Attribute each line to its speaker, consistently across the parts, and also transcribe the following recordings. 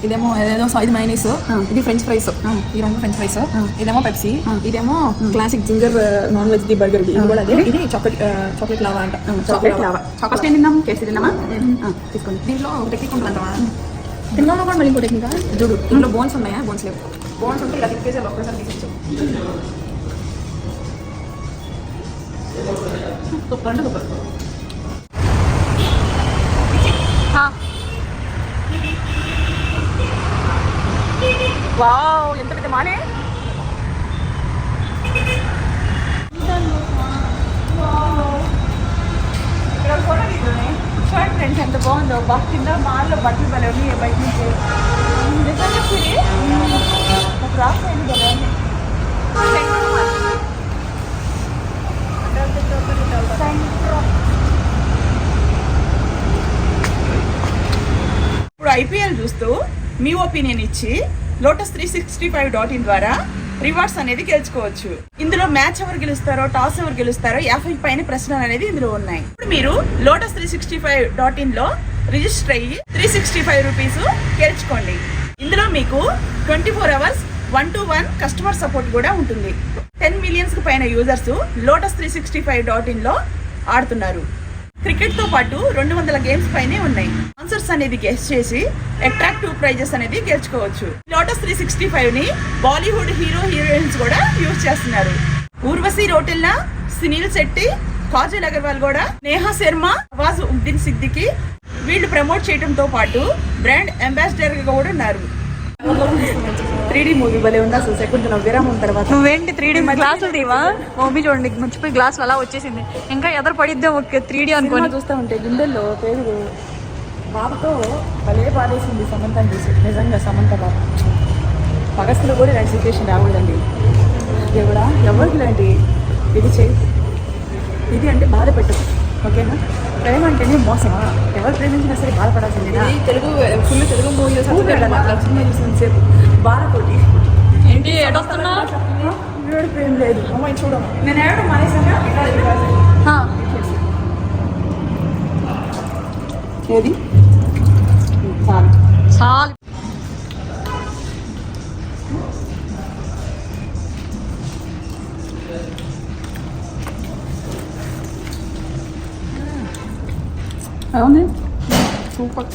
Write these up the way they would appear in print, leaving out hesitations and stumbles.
Speaker 1: ఇదేమో ఏదేదో ఇది మైనీస్, ఇది ఫ్రెంచ్ ఫ్రైస్, ఈ రెండు ఫ్రెంచ్ ఫ్రైస్, ఇదేమో పెప్సీ, ఇదేమో classic ginger non veg the burger, ఇది కూడా అదే. ఇది చాక్లెట్ లావా అంట. చాక్లెట్ లావా ఫస్ట్ ఏం తిన్నాం? కేసీ తిన్నామా? తీసుకోండి. దీంట్లో ఒక టెక్నిక్ ఉంటుందంట. తిన్నాలో కూడా మళ్ళీ ఇంకో టెక్నిక్ చూడు. ఇందులో బోన్స్ ఉన్నాయా? బోన్స్ లేవు. బోన్స్ ఉంటే ఇలా తిప్పేసి ఒక్కసారి తీసేచ్చు. సూపర్ అంటే సూపర్. వావ్, ఎంత పెద్ద మానే. ఇక్కడ ఫోటో తీసుకుని చూడండి ఫ్రెండ్స్ ఎంత బాగుందో. బస్ కింద మాల్లో బట్టలు భలే ఉన్నాయి బయట నుంచి. నిజంగా చూడి ఒక రాష్ట్రం అయింది భలే ఉంది. ఇప్పుడు ఐపీఎల్ చూస్తూ మీ ఒపీనియన్ ఇచ్చి lotus365.in ద్వారా రివార్డ్స్ అనేది గెలుచుకోవచ్చు. ఇందులో మ్యాచ్ ఎవరు గెలుస్తారో, టాస్ ఎవరు గెలుస్తారో 50 పైన ప్రశ్నలు అనేది ఇందులో ఉన్నాయి. ఇప్పుడు మీరు lotus365.in లో రిజిస్టర్ అయ్యి 365 రూపీస్ గెలుచుకోండి. ఇందులో మీకు 24 hours 1-to-1 కస్టమర్ సపోర్ట్ కూడా ఉంటుంది. 10 million పైన యూజర్స్ lotus365.in లో ఆడుతున్నారు. క్రికెట్ తో పాటు 200 గేమ్స్ పైనే ఉన్నాయి. ఆన్సర్స్ అనేది గెస్ చేసి అట్రాక్టివ్ ప్రైజెస్ అనేది గెలుచుకోవచ్చు. lotus365 ని బాలీవుడ్ హీరోయిన్స్ కూడా యూజ్ చేస్తున్నారు. ఊర్వశి రోటెల్లా, సునీల్ శెట్టి, కాజల్ అగర్వాల్ కూడా, నేహా శర్మ, నవాజ్ ఉద్దీన్ సిద్దికి వీళ్ళు ప్రమోట్ చేయడంతో పాటు బ్రాండ్ అంబాసిడర్ గా కూడా ఉన్నారు. 3D మూవీ భలే ఉంది అసలు. శకుంతల విరామం తర్వాత
Speaker 2: నువ్వేంటి 3D గ్లాసులు తీవా? మమ్మీ చూడండి మర్చిపోయి గ్లాసులు అలా వచ్చేసింది. ఇంకా ఎదురు పడిద్దే ఓకే 3D అనుకుని
Speaker 1: చూస్తూ ఉంటే గుండెల్లో పేరు బాబుతో భలే బాధేసింది సమంతని చూసి. నిజంగా సమంత బాబు పగస్లో కూడా ఇలాంటి సిచ్యువేషన్ రాకూడదండి. దేవుడా ఎవరికి ఇలాంటి ఇది చేయి. ఇది అంటే బాధ పెట్టదు, ఓకేనా? ప్రేమ అంటేనే మోసం. ఎవరు ప్రేమించినా సరే బాధపడాల్సింది. తెలుగు ఫుల్ తెలుగు మూవీలో సేపు బాధతోటి
Speaker 2: ఏంటి ఏడొస్తున్నా
Speaker 1: ప్రేమ లేదు. అమ్మాయి చూడము నేను ఏడో మానేసాగా ఏది చాలు
Speaker 2: చాలు.
Speaker 1: అవును సూపర్.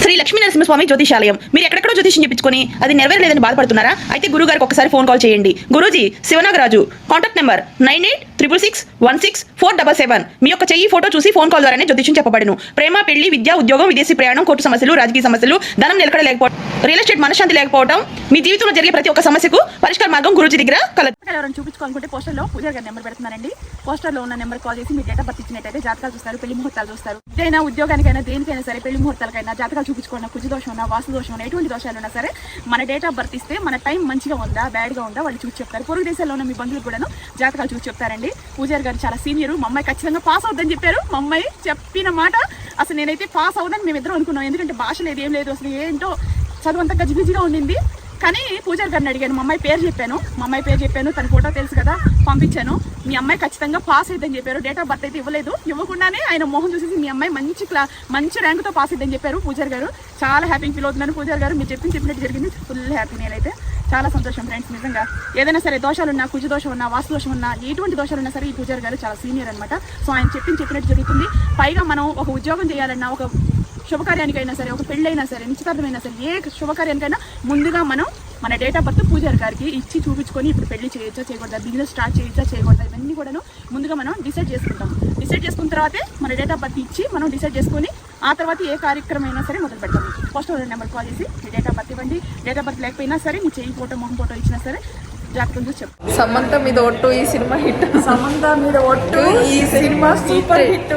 Speaker 3: శ్రీ లక్ష్మీ నరసింహస్వామి జ్యోతిషాలయం. మీరు ఎక్కడెక్కడో జ్యోతిషం చెప్పించుకొని అది నెరవేరలేదని బాధపడుతున్నారా? అయితే గురువు గారికి ఒకసారి ఫోన్ కాల్ చేయండి. Guruji Sivanagaraju, contact number 9866616477. మీ యొక్క చెయ్యి ఫోటో చూసి ఫోన్ కాల్ ద్వారానే జ్యోతిషం చెప్పబడును. ప్రేమ, పెళ్లి, విద్య, ఉద్యోగం, విదేశీ ప్రయాణం, కోర్టు సమస్యలు, రాజకీయ సమస్యలు, ధనం నిలకడ లేకపోవడం, రియల్ ఎస్టేట్ మనశ్శాంతి లేకపోవడం, మీ జీవితంలో జరిగే ప్రతి ఒక్క సమస్యకు పరిష్కార మార్గం గురూజీ దగ్గర కలదు.
Speaker 1: ఎవరైనా చూపించుకోవాలనుకుంటే పోస్టర్లో పూజారి గారి నెంబర్ పెడుతున్నానండి. పోస్టర్లో ఉన్న నెంబర్ కాల్ చేసి మీ డేట్ ఆఫ్ బర్త్ ఇచ్చినట్టయితే జాతకాలు చూస్తారు, పెళ్లి ముహూర్తాలు చూస్తారు. ఏదైనా ఉద్యోగానికైనా దేనికైనా సరే పెళ్లి ముహూర్తాలకైనా జాతకాలు చూపించుకున్న కుజ దోషం ఉన్నా, వాస్తు దోషం ఉన్నా, ఎటువంటి దోషాలు ఉన్నా సరే మన డేట్ ఆఫ్ బర్త్ ఇస్తే మన టైం మంచిగా ఉందా బ్యాడ్గా ఉందా వాళ్ళు చూసి చెప్తారు. పొరుగు దేశాల్లో ఉన్న మీ బంధువులు కూడాను జాతకాలు చూసి చెప్తారండి. పూజారి గారు చాలా సీనియర్. మా అమ్మాయి ఖచ్చితంగా పాస్ అవుద్దని చెప్పారు. మా అమ్మాయి చెప్పిన మాట అసలు నేనైతే పాస్ అవుదని మేమిద్దరం అనుకున్నాం. ఎందుకంటే భాష లేదు, ఏం లేదు, అసలు ఏంటో చదువు అంతా గజిబిజిగా ఉండింది. కానీ పూజారి గారిని అడిగాను, మా అమ్మాయి పేరు చెప్పాను, తన ఫోటో తెలుసు కదా పంపించాను. మీ అమ్మాయి ఖచ్చితంగా పాస్ అయిద్దని చెప్పారు. డేట్ ఆఫ్ బర్త్ అయితే ఇవ్వలేదు. ఇవ్వకుండానే ఆయన మోహన్ చూసేసి మీ అమ్మాయి మంచి ర్యాంకుతో పాస్ అయిద్దని చెప్పారు పూజారి గారు. చాలా హ్యాపీ ఫీల్ అవుతున్నాను పూజారి గారు. మీరు చెప్పినట్టు జరిగింది. Full happy. నేనైతే చాలా సంతోషం ఫ్రెండ్స్. నిజంగా ఏదైనా సరే దోషాలు ఉన్నా, కుజ దోషం ఉన్నా, వాస్తు దోషం ఉన్నా, ఎటువంటి దోషాలు ఉన్నా సరే ఈ పూజారి గారు చాలా సీనియర్ అనమాట. సో ఆయన చెప్పినట్టు జరుగుతుంది. పైగా మనం ఒక ఉద్యోగం చేయాలన్నా, ఒక శుభకార్యానికైనా సరే, ఒక పెళ్ళైనా సరే, నిశ్చితార్థమైనా సరే, ఏ శుభకార్యానికైనా ముందుగా మనం మన డేట్ ఆఫ్ బర్త్ పూజారి గారికి ఇచ్చి చూపించుకొని ఇప్పుడు పెళ్లి చేయొచ్చా చేయకూడదా, బిజినెస్ స్టార్ట్ చేయొచ్చా చేయకూడదా, ఇవన్నీ కూడాను ముందుగా మనం డిసైడ్ చేసుకుంటాం. డిసైడ్ చేసుకున్న తర్వాతే మన డేట్ ఆఫ్ బర్త్ ఇచ్చి మనం డిసైడ్ చేసుకొని ఆ తర్వాత ఏ కార్యక్రమం అయినా సరే మొదలు పెడతాం. ఫస్ట్ నెంబర్ కాల్ చేసి మీ డేట్ ఆఫ్ బర్త్ ఇవ్వండి. డేట్ ఆఫ్ బర్త్ లేకపోయినా సరే మీ చెయ్యి ఫోటో, మొహం ఫోటో ఇచ్చినా సరే జాతకం చూసి చెప్తాం.
Speaker 2: సమంత మీద ఒట్టు ఈ సినిమా హిట్.
Speaker 1: సమంత మీద ఒట్టు ఈ cinema super hit.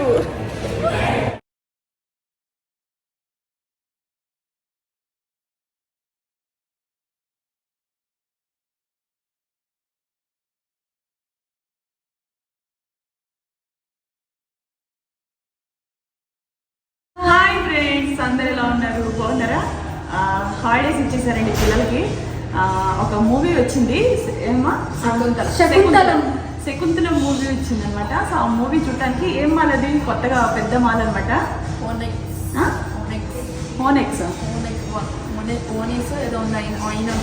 Speaker 1: Hi friends, అందరు ఎలా ఉన్నారు? బాగున్నారా? హాలిడేస్ ఇచ్చేసారండి పిల్లలకి. ఒక మూవీ వచ్చింది, ఏమా శకుంతల మూవీ వచ్చింది అనమాట. సో ఆ మూవీ చూడటానికి ఏం మాల్ అది కొత్తగా పెద్ద మాల్ అనమాట. ఫోనెక్స్
Speaker 2: ఓనీస్ ఏదో ఉంది అయినా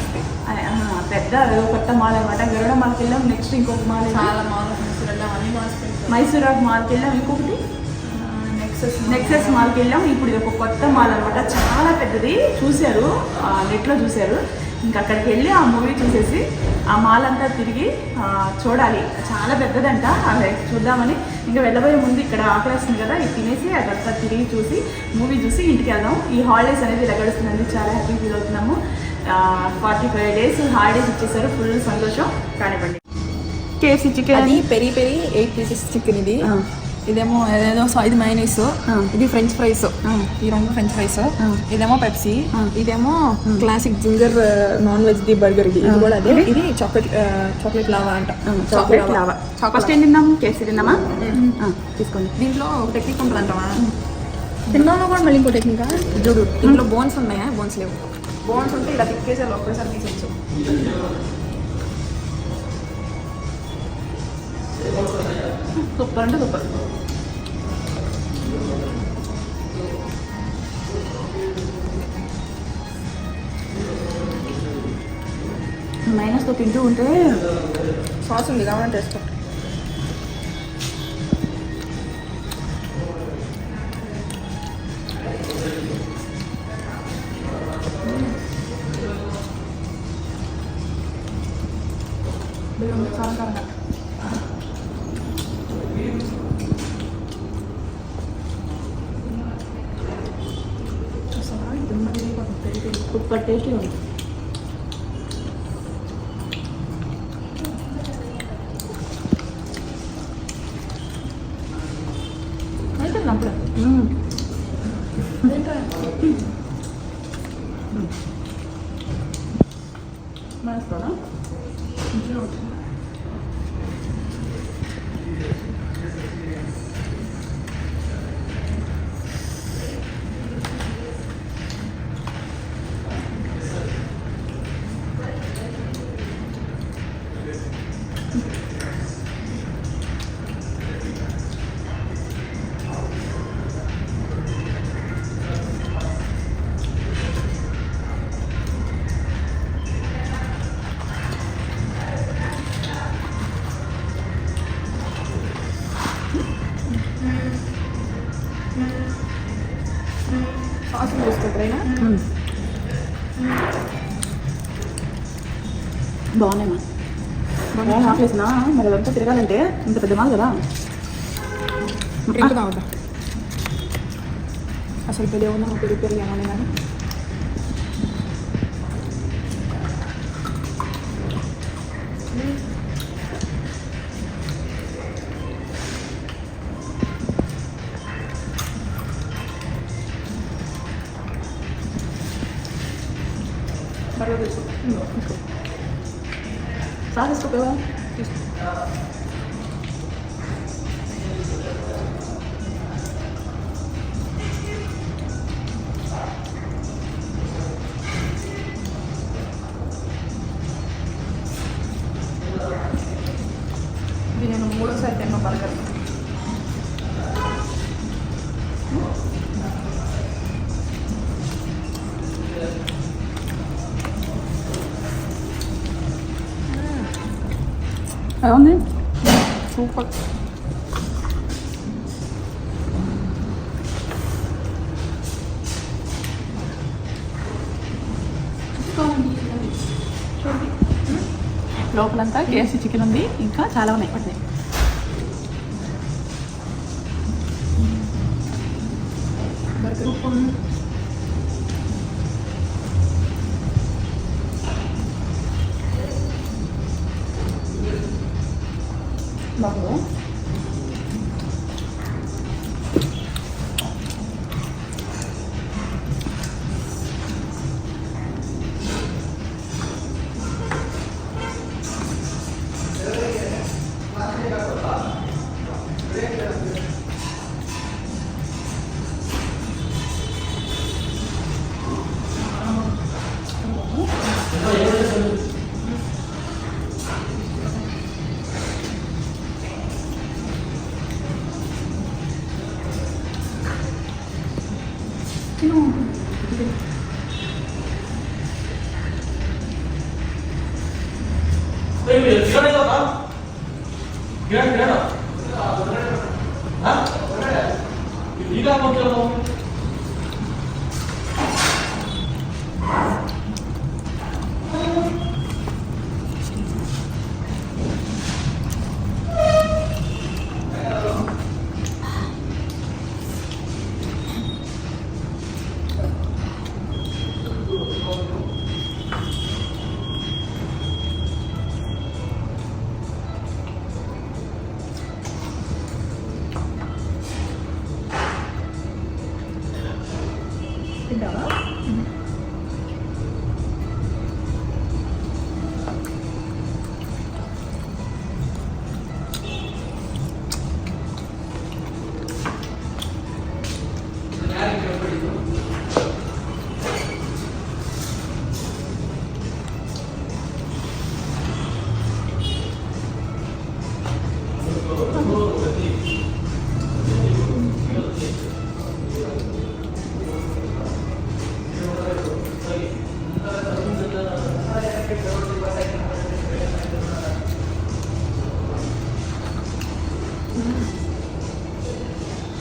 Speaker 1: పెద్ద ఏదో కొత్త మాల్ అనమాట. గరుడ మాల్కి వెళ్ళాం. నెక్స్ట్ ఇంకొక మాల్
Speaker 2: చాలా మాల్స్ అన్ని మాల్స్
Speaker 1: మైసూర్ రాక్ మాల్కి వెళ్ళాం. ఇంకొకటి నెక్సెస్ మాల్కి వెళ్ళాం. ఇప్పుడు ఇది ఒక కొత్త మాల్ అనమాట. చాలా పెద్దది. చూశారు, నెట్లో చూశారు. ఇంకా అక్కడికి వెళ్ళి ఆ మూవీ చూసేసి ఆ మాల్ అంతా తిరిగి చూడాలి. చాలా పెద్దదంట. అదే చూద్దామని ఇంకా వెళ్ళబోయే ముందు ఇక్కడ ఆకలిస్తుంది కదా, ఇది తినేసి అదంతా తిరిగి చూసి మూవీ చూసి ఇంటికి వెళ్దాం. ఈ హాలిడేస్ అనేది ఇలా గడుస్తుందండి. చాలా హ్యాపీ ఫీల్ అవుతున్నాము. 45 days హాలిడేస్ ఇచ్చేసారు. ఫుల్ సంతోషం. కానివ్వండి. కేఎఫ్సీ చికెన్
Speaker 2: అది పెరి 8 pieces చికెన్. ఇది ఇదేమో ఏదో ఇది మైనీస్, ఇది ఫ్రెంచ్ ఫ్రైస్, ఈ రెండు ఫ్రెంచ్ ఫ్రైస్, ఇదేమో పెప్సీ, ఇదేమో classic ginger non veg the burger. ఇది కూడా అదే. ఇది చాక్లెట్ లావా అంట.
Speaker 1: Chocolate lava. ఫస్ట్ ఏం తిన్నాము? కేఎఫ్సీ తిన్నామా? తీసుకోండి.
Speaker 2: దీంట్లో టెక్నిక్ ఉంటుంది అంటావా? తిన్నాలో కూడా మళ్ళీ ఇంకో టెక్నిక్ చూడు. దీంట్లో బోన్స్ ఉన్నాయా? బోన్స్ లేవు. బోన్స్ ఉంటే ఇలా తిప్పేసారు, ఒక్కసారి తీసేచ్చు.
Speaker 1: సూపర్ అంటే సూపర్. మైనస్తో తింటూ ఉంటే
Speaker 2: సాస్ ఉంది కావాలంటే వేసుకో.
Speaker 1: చాలా కారంగా. సూపర్ టేస్టీ ఉంది. అయితే అప్పుడు వేసుకోనా?
Speaker 2: సాస్ వేసుకోకరైనా
Speaker 1: బాగున్నాయమ్మా. బాగా ఆకలేసినా మరి అదంతా తిరగాలంటే ఇంత పెద్ద మాల్ కదా.
Speaker 2: డ్రింక్ తాగుతా. అసలు పెళ్ళి ఏమన్నా పెరిగి ఏమన్నా కానీ
Speaker 1: సాస్ వేసుకోవా?
Speaker 2: ఇది నేను 3వ తిన్నా బర్గర్.
Speaker 1: ఎలా ఉంది?
Speaker 2: సూపర్.
Speaker 1: లోపలంతా కేఎఫ్సీ చికెన్ ఉంది. ఇంకా చాలా ఉన్నాయి పట్టినాయి. బాగుందా?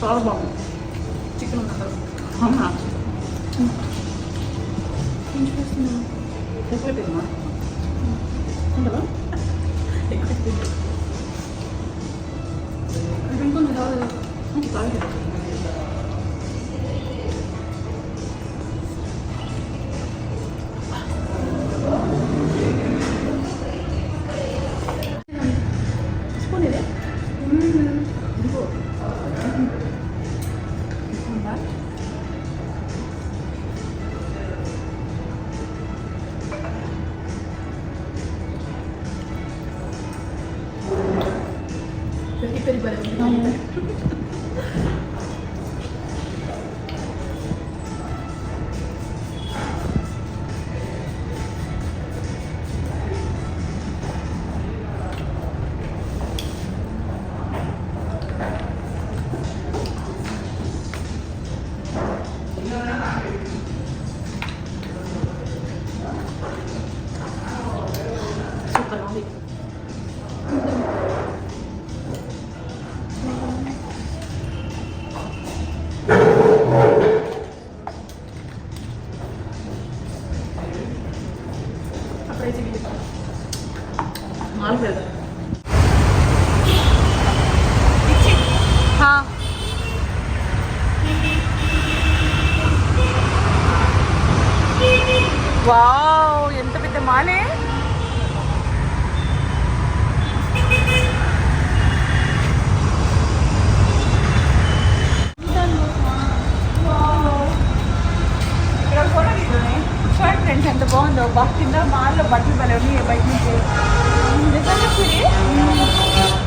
Speaker 2: చాలా బాగుంది. చికెన్ ఉంది అక్కడ.
Speaker 1: అవునా
Speaker 2: ఎక్కువైపోయిందా?
Speaker 1: ఉండవా?
Speaker 2: ఇంకొంచెం కావాలి. కావాలి.
Speaker 1: స్పూన్ ఇదే
Speaker 2: పెరి పెరి భలే ఉంది. సూపర్ ఉంది. అప్పుడే చికెన్ మాల్
Speaker 1: వావ్ ఎంత పెద్ద మాలే. ఇక్కడ ఫోటో తీసుకుని చూడండి ఫ్రెండ్స్ ఎంత బాగుందో. బాగా కింద మాల్లో బట్టలు భలే ఉన్నాయి బయట నుంచి. నిజంగా చూడి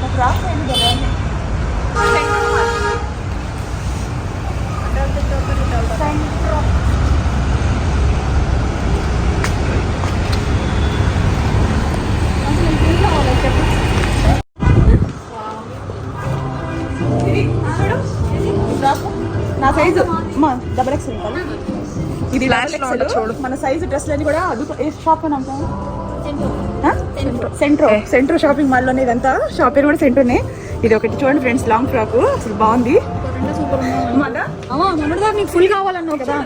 Speaker 1: ఒక రాక్ అయింది భలే ఉంది. నా సైజు డబల్ ఎక్స్ ఉంటుంది. ఇది చూడు మన సైజు డ్రెస్లని కూడా ఏ షాప్ అని అంటాం? సెంట్రో షాపింగ్ మాల్లోనే ఇదంతా. షాప్ పేరు కూడా సెంట్రోనే. ఇది ఒకటి చూడండి ఫ్రెండ్స్, లాంగ్ ఫ్రాక్ అసలు బాగుంది.
Speaker 2: ఫుల్ కావాలన్నావు కదా.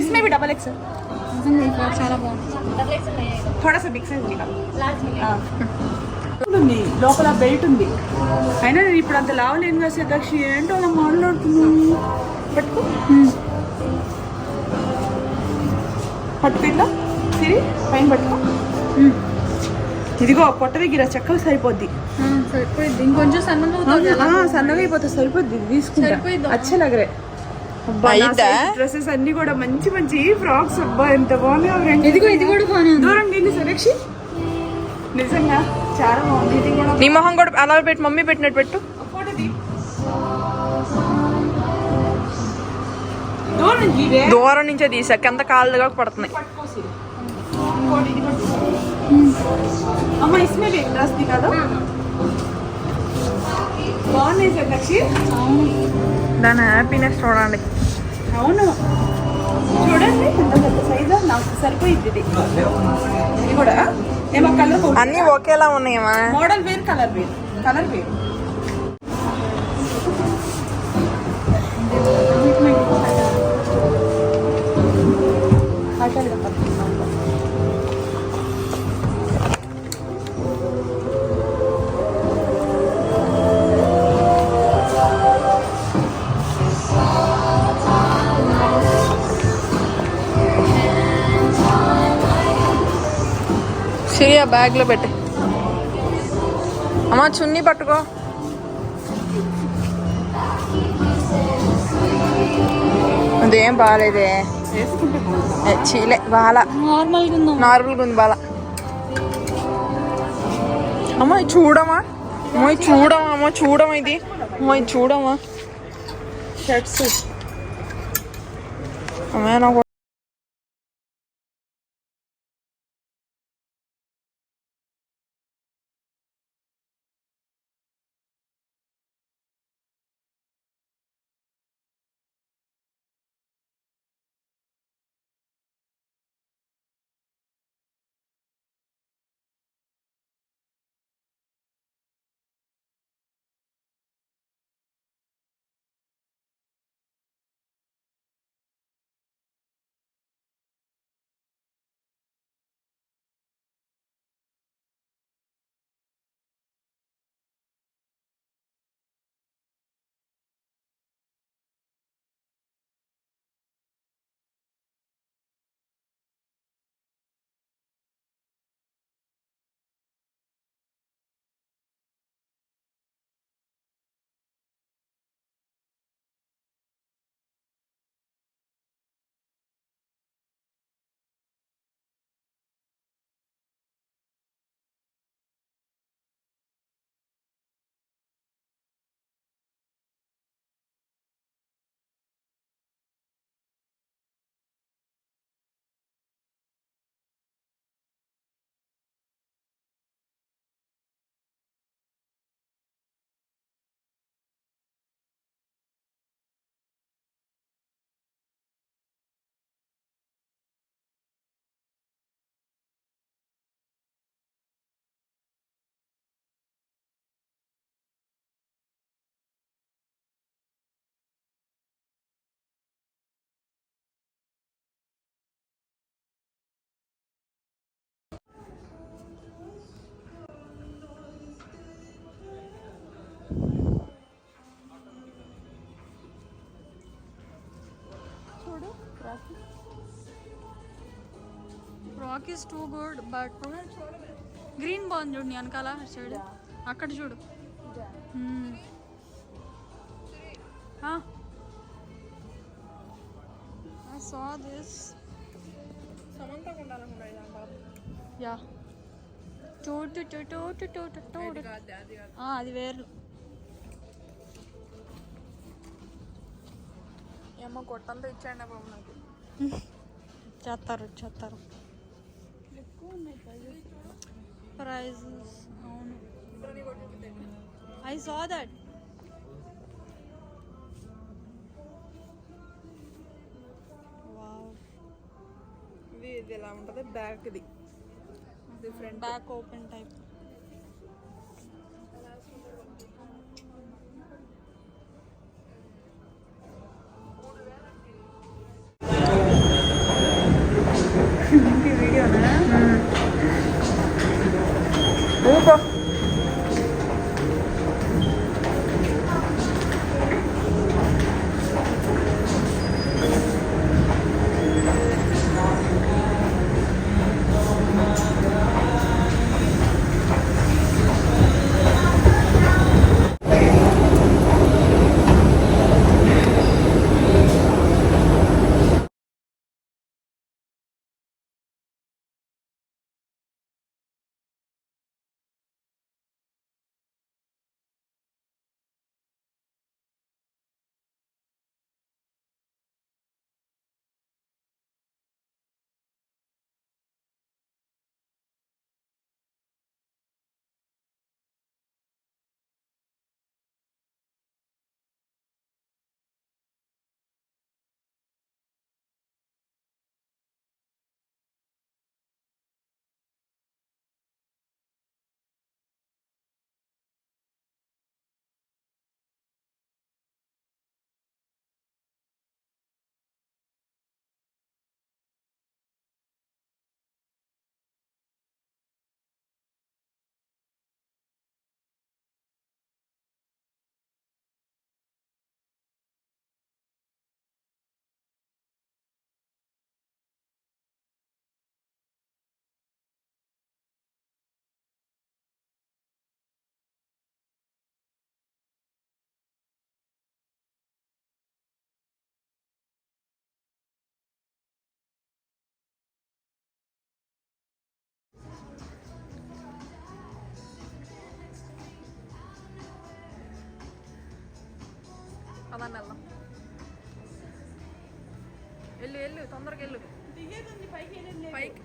Speaker 1: इसमें भी डबल एक्स
Speaker 2: చాలా బాగుంది.
Speaker 1: थोड़ा सा बिग साइज ఉంది. లోపల బెల్ట్ ఉంది. అయినా నేను ఇప్పుడు అంత లావలేను కదా సిద్ధాక్షి. ఏంటో అలా మాట్లాడుతున్నాను. పట్టుకో పట్టుకు ఇట్లా సిరి పైన పట్టుకో. ఇదిగో పొట్ట దగ్గర చెక్కలు సరిపోద్ది.
Speaker 2: సరిపోయింది. ఇంకొంచెం
Speaker 1: సన్నగా అయిపోతుంది. సరిపోద్ది. తీసుకుంటా అచ్చే లగరే. డ్రెస్సెస్ అన్ని కూడా మంచి మంచి ఫ్రాక్స్. అబ్బా ఎంత బాగున్నాయి.
Speaker 2: ఇది కూడా బాగుంది.
Speaker 1: దూరం దీన్ని సెలక్షి నిజంగా చాలా బాగుంది. ఇది కూడా
Speaker 3: నీ మొహం కూడా అలా పెట్టి మమ్మీ పెట్టినట్టు పెట్టు.
Speaker 1: ఫోటో తీ. దూరం ఇవే
Speaker 3: దూరం నుంచే తీసా కింద కాళ్ళుగా పడుతున్నాయి.
Speaker 1: పట్టుకోసి ఇంకోటి ఇది కూడా అమ్మ ఇస్మే भी एक ड्रेस दिखा दो. బాగున్నాయి సెలక్షి.
Speaker 3: దాని హ్యాపీనెస్ చూడండి.
Speaker 1: అవును చూడండి ఎంత పెద్ద సైజు. నాకు సరిపోయింది ఇది. ఇది కూడా ఏమో కలర్
Speaker 3: అన్ని ఒకేలా ఉన్నాయమ్మా.
Speaker 1: మోడల్ వేర్ కలర్ వేర్ కలర్ వేర్.
Speaker 3: సిరియా బ్యాగ్ లో పెట్టి. అమ్మా చున్నీ పట్టుకో. అదేం బాగాలేదే.
Speaker 2: చీలే బాల నార్మల్గా ఉంది బాల. అమ్మ ఇది చూడమా, అమ్మ ఇది చూడమా, అమ్మ చూడమా, ఇది అమ్మ ఇది చూడమా షర్ట్స్. అమ్మ నాకు
Speaker 4: rock is too good but green బాగుంది చూడు నీ వెనకాల సైడ్ అక్కడ చూడు. I saw this. యా అది వేరు.
Speaker 2: ఏమో కొట్టంతా ఇచ్చాయండి బాబు నాకు.
Speaker 4: చేస్తారు ప్రైజెస్. అవును ఐ సా దట్.
Speaker 2: ఇది ఎలా ఉంటుంది బ్యాక్, ఇది డిఫరెంట్
Speaker 4: బ్యాక్ ఓపెన్ టైప్.
Speaker 2: వీడియోనా పదాన్ని వెళ్దాం. వెళ్ళు తొందరగా వెళ్ళు పైకి.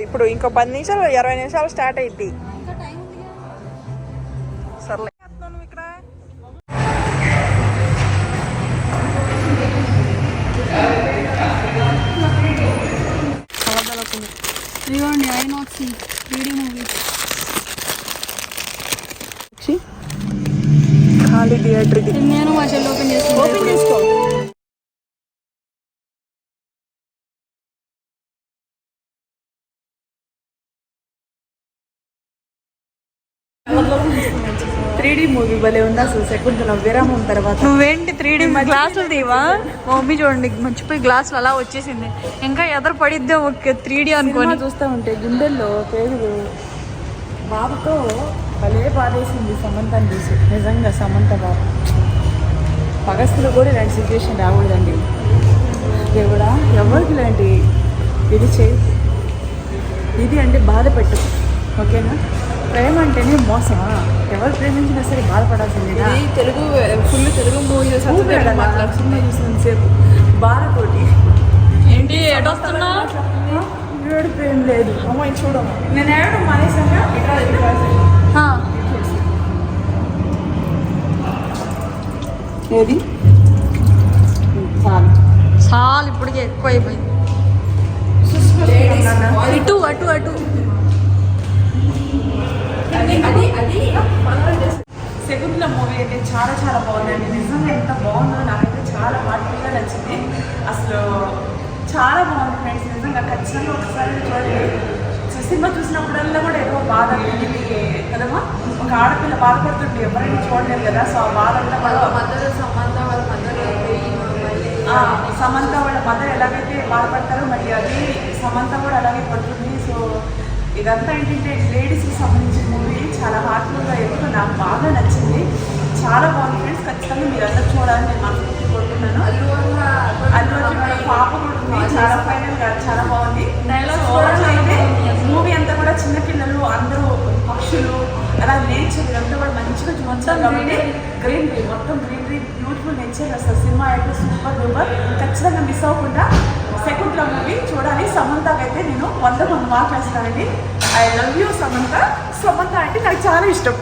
Speaker 2: ఇప్పుడు ఇంకో 10 నిమిషాలు 20 నిమిషాలు స్టార్ట్ అయింది. సర్లే ఇక్కడ
Speaker 4: ఇదిగోండి ఐనాక్స్ 3D మూవీ.
Speaker 2: ఖాళీ థియేటర్ ఇది.
Speaker 4: నేను మా చెల్లి ఓపెన్
Speaker 2: చేసుకో. మూవీ భలే ఉంది అసలు. శకుంతల విరామం తర్వాత
Speaker 4: నువ్వేంటి 3D గ్లాసులు తీవా? మా మమ్మీ చూడండి మర్చిపోయి గ్లాసులు అలా వచ్చేసింది. ఇంకా ఎదురు పడిద్దే ఓకే 3D అనుకోని
Speaker 2: చూస్తూ ఉంటే గుండెల్లో పేరు బాబుతో భలే బాధేసింది సమంతని చూసి. నిజంగా సమంత బాబు పగస్తులు కూడా ఇలాంటి సిచ్యువేషన్ రాకూడదండి. దేవుడా ఎవరికి ఇలాంటి ఇది చేయి. ఇది అంటే బాధ పెట్టు, ఓకేనా? ప్రేమ అంటేనే మోసమా? ఎవరు ప్రేమించినా సరే బాధపడాల్సిందేనా? తెలుగు ఫుల్ తెలుగు మూవీ మాట్లాడుతున్నా చూసినంత సేపు బాధతోటి
Speaker 4: ఏంటి ఎటొస్తున్నా
Speaker 2: వీడు ప్రేమ లేదు. అమ్మాయి చూడము నేను ఏడడం మానేసాగా ఏది
Speaker 4: చాలు ఇప్పటికే ఎక్కువ అయిపోయింది. ఇటు అటు అటు
Speaker 2: శకుంతల మూవీ అయితే చాలా చాలా బాగుందండి. నిజంగా ఎంత బాగుందో నాకైతే చాలా హార్ట్ఫుల్గా నచ్చింది. అసలు చాలా బాగుంది ఫ్రెండ్స్. నిజంగా ఖచ్చితంగా ఒకసారి చూడండి. సినిమా చూసినప్పుడల్లా కూడా ఏదో బాధ కదమ్మా. ఒక ఆడపిల్ల బాధపడుతుంది, ఎవరైనా చూడలేదు కదా. సో ఆ బాధ అంతా సమంత వాళ్ళ మదర్ ఎలాగైతే బాధపడతారో మరి అది సమంత కూడా అలాగే పడుతుంది. సో ఇదంతా ఏంటంటే లేడీస్కి సంబంధించిన మూవీ. చాలా హార్ట్ఫుల్గా ఎందుకు నాకు బాగా నచ్చింది. చాలా బాగుంది ఫ్రెండ్స్. ఖచ్చితంగా మీరు అందరూ చూడాలని నేను మనస్ఫూర్తి కోరుకుంటున్నాను. అల్లు అర్జున్ వాళ్ళ పాప కూడా ఉంది. చాలా ఫైనల్గా చాలా బాగుంది. అయితే మూవీ అంతా కూడా చిన్నపిల్లలు అందరూ పక్షులు అలా నేచర్ ఇదంతా కూడా మంచిగా చూపించాలి కాబట్టి గ్రీనరీ మొత్తం గ్రీనరీ బ్యూటిఫుల్ నేచర్. అసలు సినిమా అయితే సూపర్ డూపర్. ఖచ్చితంగా మిస్ అవ్వకుండా శకుంతల మూవీ చూడాలి. సమంతకి అయితే నేను 100 మార్కులు వేస్తానండి. I love you Samantha. Samantha అంటే నాకు చాలా ఇష్టం.